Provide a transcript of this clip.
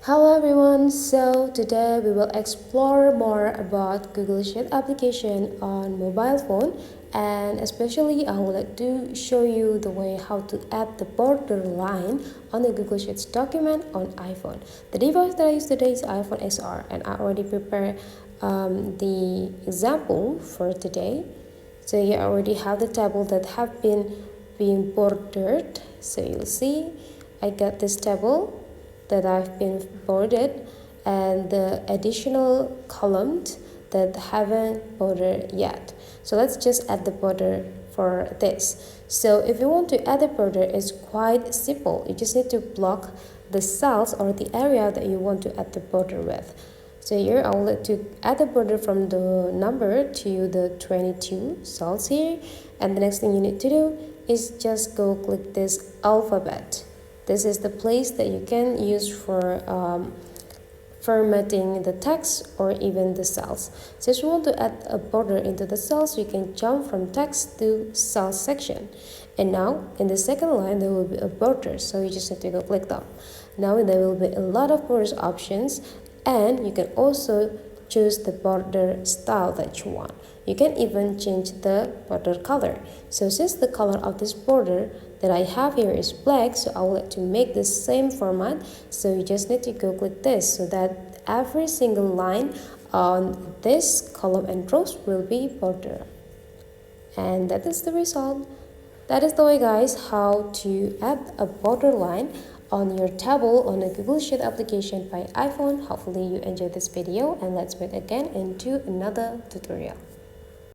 Hello everyone, so today we will explore more about Google Sheet application on mobile phone, and especially I would like to show you the way how to add the border line on the Google Sheets document on iPhone. The device that I use today is iPhone XR, and I already prepared the example for today. So you already have the table that have been bordered. So you'll see I got this table that I've been bordered and the additional columns that haven't bordered yet. So let's just add the border for this. So if you want to add the border, it's quite simple. You just need to block the cells or the area that you want to add the border with. So here I will let to add the border from the number to the 22 cells here, and the next thing you need to do is just go click this alphabet. This is the place that you can use for formatting the text or even the cells. So if you want to add a border into the cells, you can jump from text to cell section. And now in the second line there will be a border, so you just need to go click them. Now there will be a lot of borders options, and you can also choose the border style that you want. You can even change the border color. So since the color of this border that I have here is black, so I would like to make the same format. So you just need to go click this so that every single line on this column and rows will be border. And that is the result. That is the way, guys, how to add a border line on your table on a Google Sheet application by iPhone. Hopefully you enjoyed this video, and let's meet again into another tutorial.